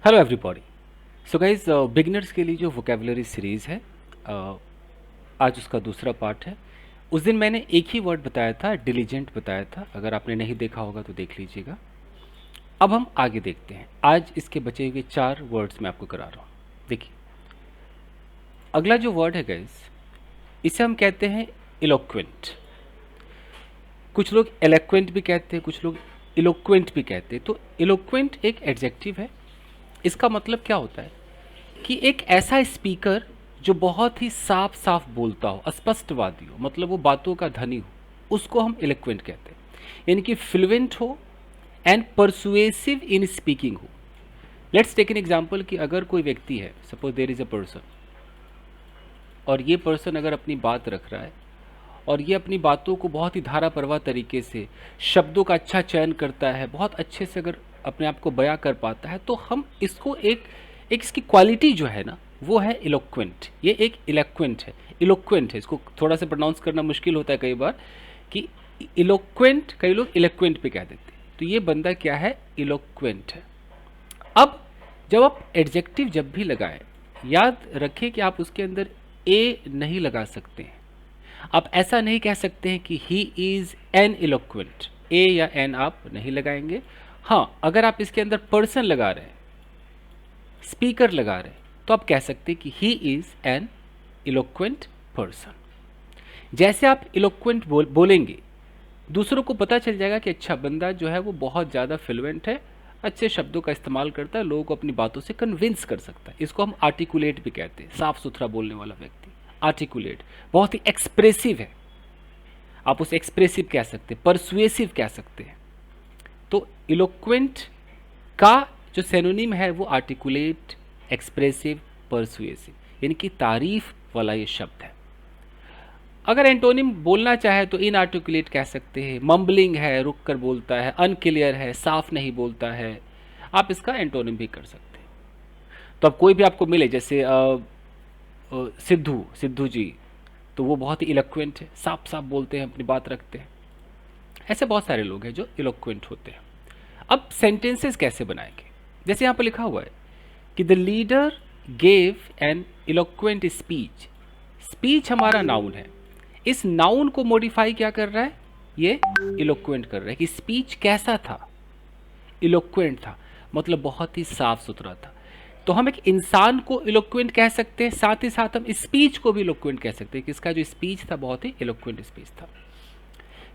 Hello everybody. So guys, beginners के लिए जो वोकेबुलरी सीरीज़ है, आज उसका दूसरा पार्ट है। उस दिन मैंने एक ही वर्ड बताया था, डिलीजेंट बताया था। अगर आपने नहीं देखा होगा तो देख लीजिएगा। अब हम आगे देखते हैं। आज इसके बचे हुए 4 वर्ड्स मैं आपको करा रहा हूँ। देखिए, अगला जो वर्ड है गाइज, इसे हम कहते हैं इलोक्वेंट। कुछ लोग एलोक्वेंट भी कहते हैं, कुछ लोग इलोक्वेंट भी कहते हैं। तो इलोक्वेंट एक एडजेक्टिव है। इसका मतलब क्या होता है कि एक ऐसा स्पीकर जो बहुत ही साफ साफ बोलता हो, स्पष्टवादी हो, मतलब वो बातों का धनी हो, उसको हम इलोक्वेंट कहते हैं। यानी कि फ्लुएंट हो एंड परसुएसिव इन स्पीकिंग हो। लेट्स टेक एन एग्जांपल कि अगर कोई व्यक्ति है, suppose there is a person, और ये पर्सन अगर अपनी बात रख रहा है और ये अपनी बातों को बहुत ही धारा प्रवाह तरीके से, शब्दों का अच्छा चयन करता है, बहुत अच्छे से अगर अपने आप को बयां कर पाता है, तो हम इसको एक एक इसकी क्वालिटी जो है ना, वो है इलोक्वेंट। ये एक इलोक्वेंट है, इलोक्वेंट है। इसको थोड़ा सा प्रोनाउंस करना मुश्किल होता है कई बार कि इलोक्वेंट, कई लोग इलोक्वेंट पे कह देते हैं। तो ये बंदा क्या है, इलोक्वेंट है। अब जब आप एडजेक्टिव जब भी लगाएं, याद रखें कि आप उसके अंदर ए नहीं लगा सकते हैं। आप ऐसा नहीं कह सकते हैं कि ही इज एन इलोक्वेंट। ए या एन आप नहीं लगाएंगे। हाँ, अगर आप इसके अंदर पर्सन लगा रहे हैं, स्पीकर लगा रहे हैं, तो आप कह सकते हैं कि he is an eloquent person. जैसे आप इलोक्वेंट बोलेंगे, दूसरों को पता चल जाएगा कि अच्छा बंदा जो है वो बहुत ज़्यादा फ्लुएंट है, अच्छे शब्दों का इस्तेमाल करता है, लोगों को अपनी बातों से कन्विंस कर सकता है। इसको हम आर्टिकुलेट भी कहते हैं, साफ सुथरा बोलने वाला व्यक्ति। आर्टिकुलेट बहुत ही एक्सप्रेसिव है, आप उसे एक्सप्रेसिव कह सकते हैं, परसुएसिव कह सकते हैं। तो इलोक्वेंट का जो सिनोनिम है वो आर्टिकुलेट, एक्सप्रेसिव, परसुएसिव, यानी कि तारीफ वाला ये शब्द है। अगर एंटोनिम बोलना चाहे तो इनआर्टिकुलेट कह सकते हैं, मम्बलिंग है, रुक कर बोलता है, अनक्लियर है, साफ नहीं बोलता है, आप इसका एंटोनिम भी कर सकते हैं। तो अब कोई भी आपको मिले, जैसे सिद्धू सिद्धू जी, तो वो बहुत ही इलोक्वेंट है, साफ साफ बोलते हैं, अपनी बात रखते हैं। ऐसे बहुत सारे लोग हैं जो इलोक्वेंट होते हैं। अब सेंटेंसेस कैसे बनाएंगे? जैसे यहाँ पर लिखा हुआ है कि the leader gave an eloquent speech. Speech हमारा नाउन है, इस नाउन को मॉडिफाई क्या कर रहा है, ये इलोक्वेंट कर रहा है कि स्पीच कैसा था, इलोक्वेंट था, मतलब बहुत ही साफ सुथरा था। तो हम एक इंसान को इलोक्वेंट कह सकते हैं, साथ ही साथ हम स्पीच को भी इलोक्वेंट कह सकते हैं कि इसका जो स्पीच था बहुत ही इलोक्वेंट स्पीच था।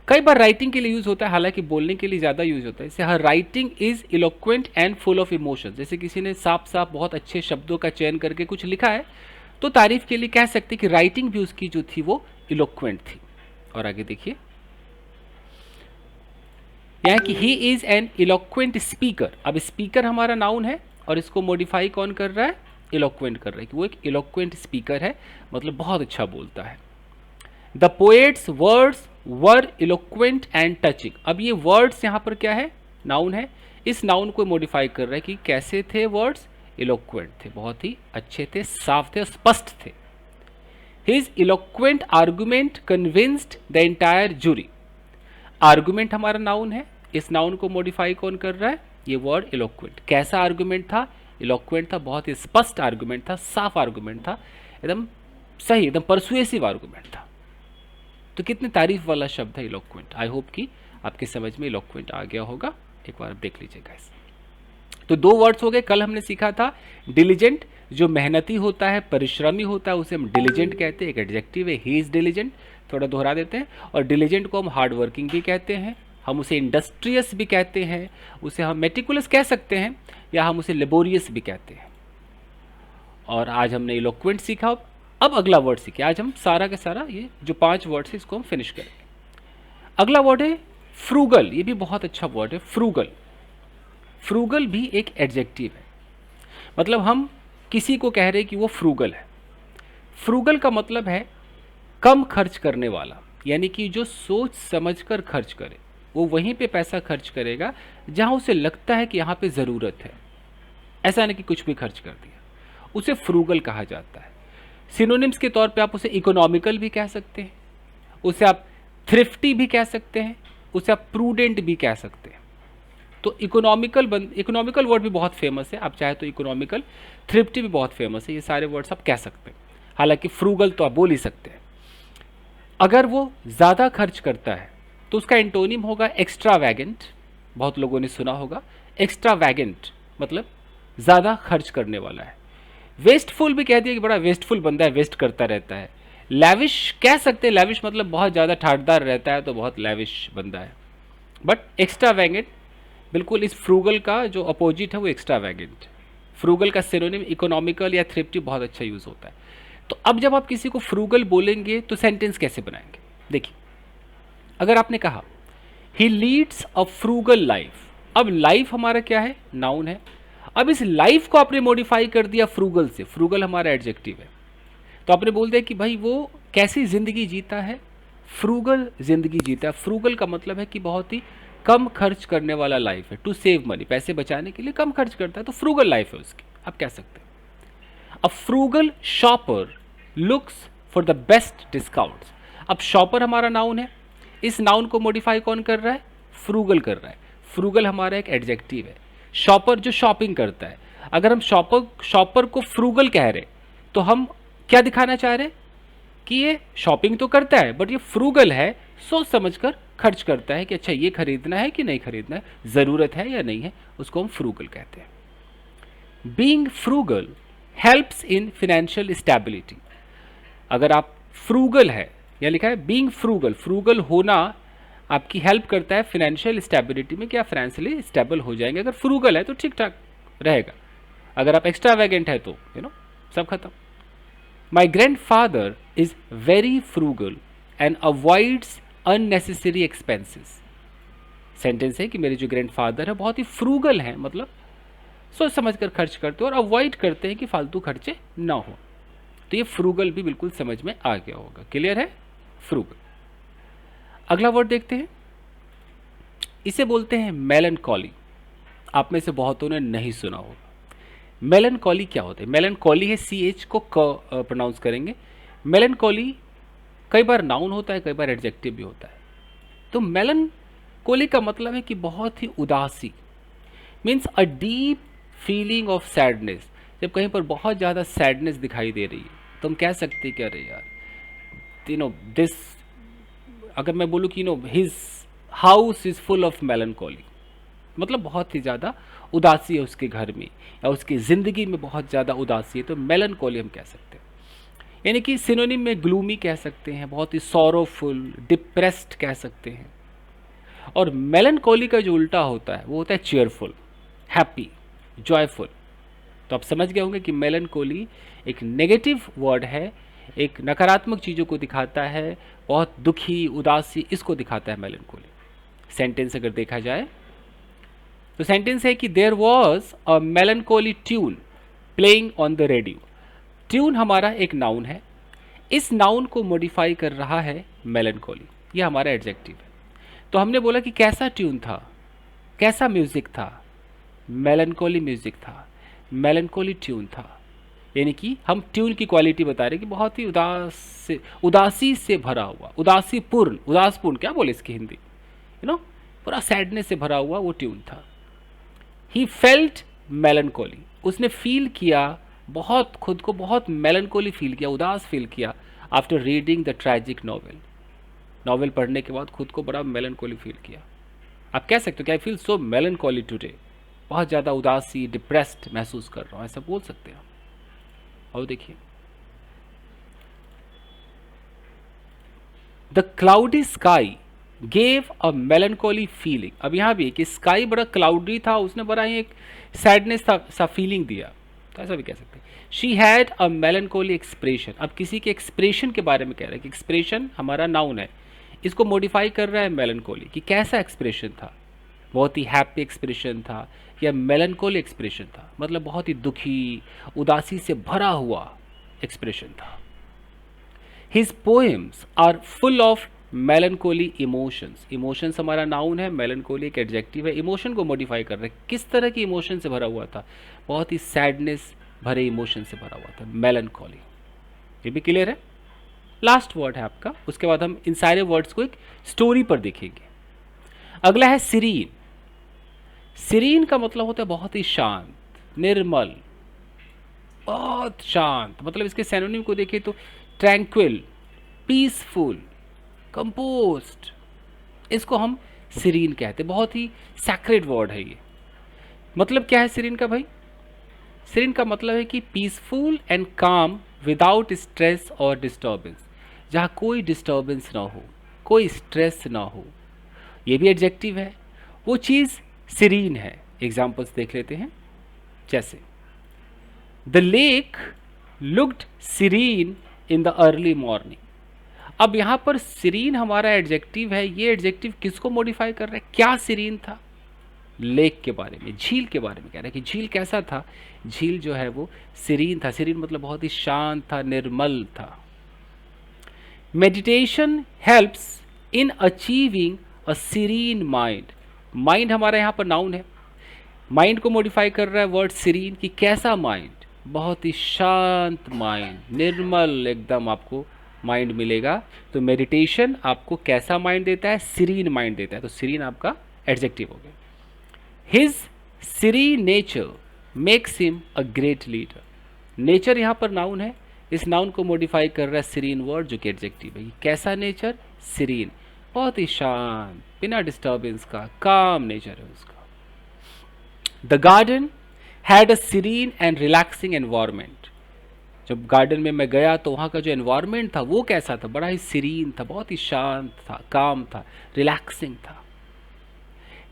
कई बार राइटिंग के लिए यूज होता है, हालांकि बोलने के लिए ज़्यादा यूज होता है। जैसे her writing is eloquent and full of emotion. जैसे किसी ने साफ साफ बहुत अच्छे शब्दों का चयन करके कुछ लिखा है, तो तारीफ के लिए कह सकते हैं कि राइटिंग भी उसकी जो थी वो इलोक्वेंट थी। और आगे देखिए, यहाँ कि he is an eloquent speaker. अब स्पीकर हमारा नाउन है और इसको मॉडिफाई कौन कर रहा है, इलोक्वेंट कर रहा है कि वो एक इलोक्वेंट स्पीकर है, मतलब बहुत अच्छा बोलता है। The poets words were eloquent and touching. अब ये वर्ड्स यहाँ पर क्या है, नाउन है। इस नाउन को मॉडिफाई कर रहा है कि कैसे थे वर्ड्स, इलोक्वेंट थे, बहुत ही अच्छे थे, साफ थे, स्पष्ट थे। His eloquent argument convinced the entire jury. Argument हमारा नाउन है, इस नाउन को मॉडिफाई कौन कर रहा है, ये वर्ड इलोक्वेंट। कैसा आर्गुमेंट था, इलोक्वेंट था, बहुत ही स्पष्ट आर्गुमेंट था, साफ आर्गुमेंट था, एकदम सही, एकदम परसुएसिव आर्गुमेंट था। तो कितने तारीफ वाला शब्द है इलोक्वेंट। आई होप कि आपके समझ में इलोक्वेंट आ गया होगा। एक बार देख लीजिएगा इसे। तो 2 वर्ड्स हो गए। कल हमने सीखा था डिलीजेंट, जो मेहनती होता है, परिश्रमी होता है, उसे हम डिलीजेंट कहते हैं। एक एडजेक्टिव है, ही इज डिलीजेंट, थोड़ा दोहरा देते हैं। और डिलीजेंट को हम हार्ड वर्किंग भी कहते हैं, हम उसे इंडस्ट्रियस भी कहते हैं, उसे हम मेटिकुलस कह सकते हैं, या हम उसे लेबोरियस भी कहते हैं। और आज हमने इलोक्वेंट सीखा। अब अगला वर्ड सीखे। आज हम सारा का सारा ये जो 5 वर्ड्स है इसको हम फिनिश करेंगे। अगला वर्ड है फ्रूगल। ये भी बहुत अच्छा वर्ड है, फ्रूगल। फ्रूगल भी एक एडजेक्टिव है, मतलब हम किसी को कह रहे हैं कि वो फ्रूगल है। फ्रूगल का मतलब है कम खर्च करने वाला, यानी कि जो सोच समझ कर खर्च करे, वो वहीं पे पैसा खर्च करेगा जहां उसे लगता है कि यहाँ पे ज़रूरत है। ऐसा नहीं कि कुछ भी खर्च कर दिया, उसे फ्रूगल कहा जाता है। सिनोनिम्स के तौर पे आप उसे इकोनॉमिकल भी कह सकते हैं, उसे आप थ्रिफ्टी भी कह सकते हैं, उसे आप प्रूडेंट भी कह सकते हैं। तो इकोनॉमिकल वर्ड भी बहुत फेमस है, आप चाहे तो इकोनॉमिकल, थ्रिफ्टी भी बहुत फेमस है, ये सारे वर्ड्स आप कह सकते हैं। हालांकि फ्रूगल तो आप बोल ही सकते हैं। अगर वो ज़्यादा खर्च करता है तो उसका एंटोनिम होगा एक्स्ट्रावैगेंट। बहुत लोगों ने सुना होगा एक्स्ट्रावैगेंट मतलब ज़्यादा खर्च करने वाला है। वेस्टफुल भी कह दिया कि बड़ा वेस्टफुल बंदा है, वेस्ट करता रहता है। लैविश कह सकते हैं, लैविश मतलब बहुत ज़्यादा ठाटदार रहता है, तो बहुत लैविश बंदा है। बट एक्स्ट्रावैगेंट बिल्कुल इस फ्रूगल का जो अपोजिट है वो एक्स्ट्रावैगेंट। फ्रूगल का सिनोनिम इकोनॉमिकल या थ्रिफ्टी बहुत अच्छा यूज़ होता है। तो अब जब आप किसी को फ्रूगल बोलेंगे तो सेंटेंस कैसे बनाएंगे? देखिए, अगर आपने कहा ही लीड्स अ फ्रूगल लाइफ, अब लाइफ हमारा क्या है? नाउन है। अब इस लाइफ को आपने मॉडिफाई कर दिया फ्रूगल से, फ्रूगल हमारा एडजेक्टिव है, तो आपने बोल दिया कि भाई वो कैसी जिंदगी जीता है? फ्रूगल जिंदगी जीता है। फ्रूगल का मतलब है कि बहुत ही कम खर्च करने वाला लाइफ है, टू सेव मनी, पैसे बचाने के लिए कम खर्च करता है, तो फ्रूगल लाइफ है उसकी, आप कह सकते हैं। A frugal shopper looks for the best discounts. अब शॉपर हमारा नाउन है, इस नाउन को मॉडिफाई कौन कर रहा है? फ्रूगल कर रहा है। फ्रूगल हमारा एक एडजेक्टिव है। शॉपर जो शॉपिंग करता है, अगर हम शॉपर को फ्रूगल कह रहे तो हम क्या दिखाना चाह रहे? कि ये शॉपिंग तो करता है बट ये फ्रूगल है, सोच समझकर खर्च करता है कि अच्छा ये खरीदना है कि नहीं खरीदना है, ज़रूरत है या नहीं है, उसको हम फ्रूगल कहते हैं। Being frugal helps in financial stability. अगर आप फ्रूगल है, या लिखा है बीइंग फ्रूगल, फ्रूगल होना आपकी हेल्प करता है फाइनेंशियल स्टेबिलिटी में, कि आप फाइनेंशियली स्टेबल हो जाएंगे। अगर फ्रूगल है तो ठीक ठाक रहेगा, अगर आप एक्स्ट्रावैगेंट है तो सब खत्म। My grand father is very frugal and avoids unnecessary expenses. Sentence है कि मेरे जो ग्रैंड फादर है बहुत ही फ्रूगल हैं, मतलब सोच समझ कर खर्च करते हो और अवॉइड करते हैं कि फालतू खर्चे ना हो। तो ये फ्रूगल भी बिल्कुल समझ में आ गया होगा। क्लियर है? फ्रूगल। अगला वर्ड देखते हैं, इसे बोलते हैं मेलनकॉली। आप में से बहुतों ने नहीं सुना होगा। मेलनकॉली क्या होता है? मेलनकॉली है, CH को प्रोनाउंस करेंगे। मेलनकॉली कई बार नाउन होता है, कई बार एडजेक्टिव भी होता है। तो मेलनकॉली का मतलब है कि बहुत ही उदासी, means a deep feeling of sadness. जब कहीं पर बहुत ज़्यादा सैडनेस दिखाई दे रही है तो हम कह सकते हैं कि अरे यार दिस, अगर मैं बोलूँ कि his house is full of melancholy, मतलब बहुत ही ज़्यादा उदासी है उसके घर में या उसकी ज़िंदगी में बहुत ज़्यादा उदासी है, तो मेलनकॉली हम कह सकते हैं। यानी कि सिनोनिम में ग्लूमी कह सकते हैं, बहुत ही सॉरोफुल, डिप्रेस्ड कह सकते हैं। और मेलनकॉली का जो उल्टा होता है वो होता है चीयरफुल, हैप्पी, जॉयफुल। तो आप समझ गए होंगे कि मेलनकॉली एक नेगेटिव वर्ड है, एक नकारात्मक चीज़ों को दिखाता है, बहुत दुखी, उदासी, इसको दिखाता है मेलनकॉली। सेंटेंस अगर देखा जाए तो सेंटेंस है कि there was a melancholy tune playing on the radio. Tune हमारा एक नाउन है, इस नाउन को मॉडिफाई कर रहा है मेलनकॉली, ये हमारा एडजेक्टिव है। तो हमने बोला कि कैसा ट्यून था, कैसा म्यूजिक था? मेलनकॉली म्यूजिक था, मेलनकॉली ट्यून था। यानी कि हम ट्यून की क्वालिटी बता रहे हैं कि बहुत ही उदासी से भरा हुआ, उदासपूर्ण क्या बोले इसकी हिंदी, पूरा सैडनेस से भरा हुआ वो ट्यून था। ही फेल्ट मेलनकॉली, उसने फील किया, बहुत खुद को बहुत मेलनकॉली फील किया, उदास फील किया after reading the tragic novel. Novel पढ़ने के बाद खुद को बड़ा मेलनकॉली फील किया। आप कह सकते हो कि I feel so melancholy today, बहुत ज़्यादा उदासी, डिप्रेस्ड महसूस कर रहा हूँ, ऐसा बोल सकते हैं। और देखिए, the cloudy sky gave a melancholy feeling. अब यहाँ भी कि स्काई बड़ा क्लाउडी था, उसने बड़ा ही एक सैडनेस सा फीलिंग दिया, तो ऐसा भी कह सकते हैं। She had a melancholy expression. अब किसी के एक्सप्रेशन के बारे में कह रहा है कि एक्सप्रेशन हमारा नाउन है, इसको मॉडिफाई कर रहा है मेलनकॉली, कि कैसा एक्सप्रेशन था, बहुत ही हैप्पी एक्सप्रेशन था या मेलनकॉली एक्सप्रेशन था, मतलब बहुत ही दुखी, उदासी से भरा हुआ एक्सप्रेशन था। His poems are full of melancholy emotions. Emotions हमारा नाउन है, मेलनकॉली एक एडजेक्टिव है, इमोशन को मॉडिफाई कर रहे हैं। किस तरह की इमोशन से भरा हुआ था? बहुत ही सैडनेस भरे इमोशन से भरा हुआ था, मेलनकॉली। ये भी क्लियर है? लास्ट वर्ड है आपका, उसके बाद हम इन सारे वर्ड्स को एक स्टोरी पर देखेंगे। अगला है सीरीन। सीरीन का मतलब होता है बहुत ही शांत, निर्मल, बहुत शांत। मतलब इसके सैनोनिम को देखें तो ट्रैंक्विल, पीसफुल, कंपोस्ट, इसको हम सीरीन कहते हैं। बहुत ही सैक्रेड वर्ड है ये। मतलब क्या है सीरीन का भाई? सीरीन का मतलब है कि पीसफुल एंड काम विदाउट स्ट्रेस और डिस्टर्बेंस, जहाँ कोई डिस्टर्बेंस ना हो, कोई स्ट्रेस ना हो, ये भी एडजेक्टिव है, वो चीज़ सीरीन है। एग्जाम्पल्स देख लेते हैं। जैसे the lake looked serene in the early morning. अब यहाँ पर सीरीन हमारा एडजेक्टिव है। ये एडजेक्टिव किसको मॉडिफाई कर रहा है? क्या सीरीन था? लेक के बारे में, झील के बारे में कह रहा है कि झील कैसा था? झील जो है वो सीरीन था। सीरीन मतलब बहुत ही शांत था, निर्मल था। Meditation helps in achieving a serine mind. Mind हमारा यहाँ पर नाउन है, माइंड को मॉडिफाई कर रहा है वर्ड सीरीन, कि कैसा माइंड? बहुत ही शांत माइंड, निर्मल एकदम आपको माइंड मिलेगा। तो मेडिटेशन आपको कैसा माइंड देता है? सीरीन माइंड देता है। तो सीरीन आपका एडजेक्टिव हो गया। His serene nature makes him a great leader. Nature यहाँ पर नाउन है, इस नाउन को मॉडिफाई कर रहा है सीरीन वर्ड जो कि एडजेक्टिव है। कैसा नेचर? सीरीन, बहुत ही शांत, बिना डिस्टर्बेंस का, काम नेचर है उसका। The garden had a serine and relaxing environment. जब गार्डन में मैं गया तो वहाँ का जो एनवायरमेंट था वो कैसा था? बड़ा ही सीरीन था, बहुत ही शांत था, काम था, रिलैक्सिंग था।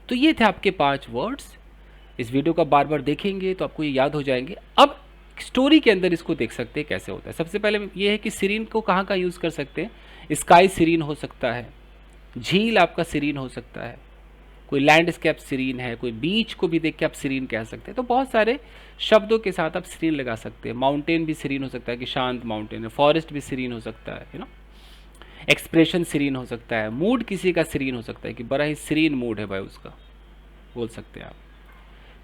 तो ये थे आपके 5 वर्ड्स। इस वीडियो का बार बार देखेंगे तो आपको ये याद हो जाएंगे। अब स्टोरी के अंदर इसको देख सकते हैं कैसे होता है। सबसे पहले ये है कि सीरीन को कहाँ कहाँ यूज़ कर सकते हैं। स्काई सीरीन हो सकता है, झील आपका सीरीन हो सकता है, कोई लैंडस्केप सीरीन है, कोई बीच को भी देख के आप सीरीन कह सकते हैं। तो बहुत सारे शब्दों के साथ आप सीरीन लगा सकते हैं। माउंटेन भी सीरीन हो सकता है कि शांत माउंटेन है, फॉरेस्ट भी सीरीन हो सकता है, यू नो। एक्सप्रेशन सीरीन हो सकता है, मूड किसी का सीरीन हो सकता है कि बड़ा ही सीरीन मूड है भाई उसका, बोल सकते हैं आप।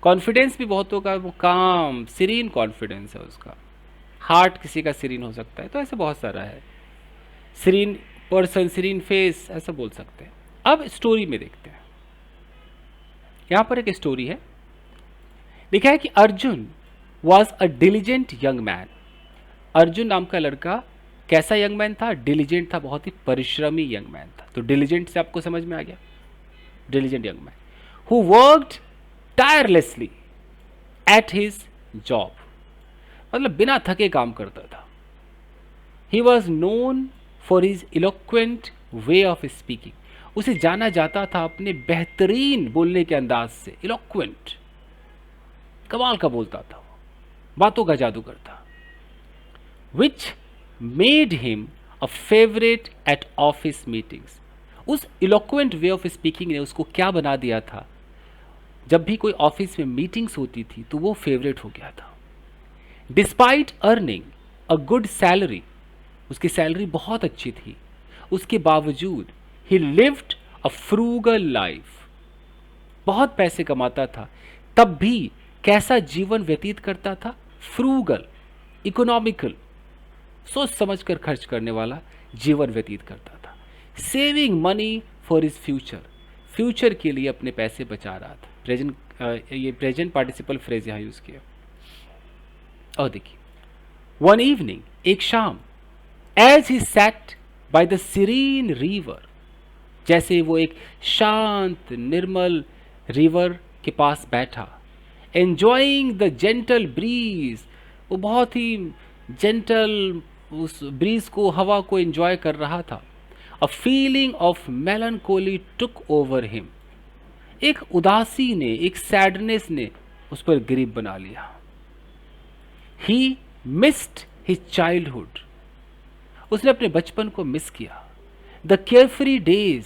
कॉन्फिडेंस भी बहुतों का वो काम, सीरीन कॉन्फिडेंस है उसका। हार्ट किसी का सीरीन हो सकता है। तो ऐसे बहुत सारा है। सीरीन पर्सन, सीरीन फेस, ऐसा बोल सकते हैं। अब स्टोरी में देखते हैं। यहां पर एक स्टोरी है, लिखा है कि Arjun was a diligent young man. Arjun नाम का लड़का कैसा यंग मैन था? डिलीजेंट था, बहुत ही परिश्रमी यंग मैन था। तो डिलीजेंट से आपको समझ में आ गया, diligent young man who worked tirelessly at his job. मतलब बिना थके काम करता था। He was known for his eloquent way of speaking. उसे जाना जाता था अपने बेहतरीन बोलने के अंदाज से। इलोक्वेंट, कमाल का बोलता था वो, बातों का जादूगर था। Which made him a favourite at office meetings. उस इलोक्वेंट वे ऑफ स्पीकिंग ने उसको क्या बना दिया था? जब भी कोई ऑफिस में मीटिंग्स होती थी तो वो फेवरेट हो गया था। Despite earning a good salary, उसकी सैलरी बहुत अच्छी थी, उसके बावजूद ही लिव्ड अ फ्रूगल लाइफ, बहुत पैसे कमाता था, तब भी कैसा जीवन व्यतीत करता था? फ्रूगल, इकोनॉमिकल, सोच समझकर खर्च करने वाला जीवन व्यतीत करता था। Saving money for his future, future के लिए अपने पैसे बचा रहा था। प्रेजेंट, ये प्रेजेंट पार्टिसिपल फ्रेज यहाँ यूज किया। और देखिए, वन इवनिंग, एक शाम, as he sat by the serene river, जैसे वो एक शांत निर्मल रिवर के पास बैठा, एंजॉइंग द जेंटल ब्रीज, वो बहुत ही जेंटल उस ब्रीज को, हवा को एंजॉय कर रहा था। A feeling of melancholy took over him, एक उदासी ने, एक सैडनेस ने उस पर ग्रिप बना लिया। ही मिस्ड हिज चाइल्डहुड, उसने अपने बचपन को मिस किया। द केयरफ्री डेज,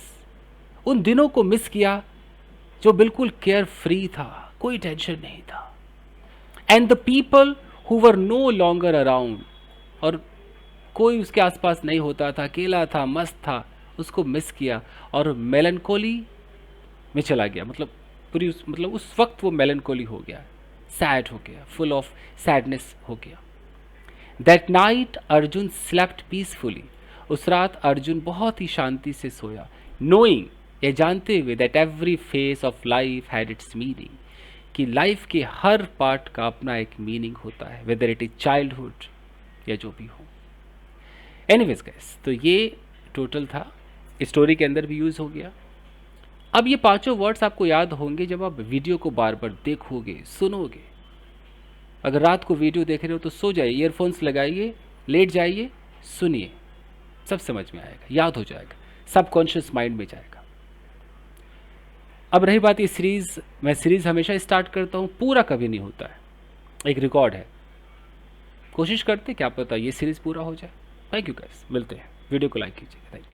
उन दिनों को मिस किया जो बिल्कुल केयर फ्री था, कोई टेंशन नहीं था। And the people who were no longer around, और कोई उसके आसपास नहीं होता था, अकेला था, मस्त था, उसको मिस किया और मेलनकोली में चला गया। मतलब पूरी मतलब उस वक्त वो मेलनकोली हो गया, सैड हो गया, फुल ऑफ सैडनेस हो गया। That night Arjun slept peacefully, उस रात अर्जुन बहुत ही शांति से सोया। नोइंग, ये जानते हुए, that every face of life had it's meaning, कि लाइफ के हर पार्ट का अपना एक मीनिंग होता है, वेदर इट इज चाइल्डहुड या जो भी हो। एनीवेज गाइस, तो ये टोटल था, स्टोरी के अंदर भी यूज़ हो गया। अब ये पांचों वर्ड्स आपको याद होंगे जब आप वीडियो को बार बार देखोगे, सुनोगे। अगर रात को वीडियो देख रहे हो तो सो जाइए, ईयरफोन्स लगाइए, लेट जाइए, सुनिए, सब समझ में आएगा, याद हो जाएगा, सबकॉन्शियस माइंड में जाएगा। अब रही बात ये सीरीज़, मैं सीरीज़ हमेशा स्टार्ट करता हूँ, पूरा कभी नहीं होता है, एक रिकॉर्ड है, कोशिश करते क्या पता ये सीरीज़ पूरा हो जाए। थैंक यू गाइस, मिलते हैं, वीडियो को लाइक कीजिए, थैंक यू।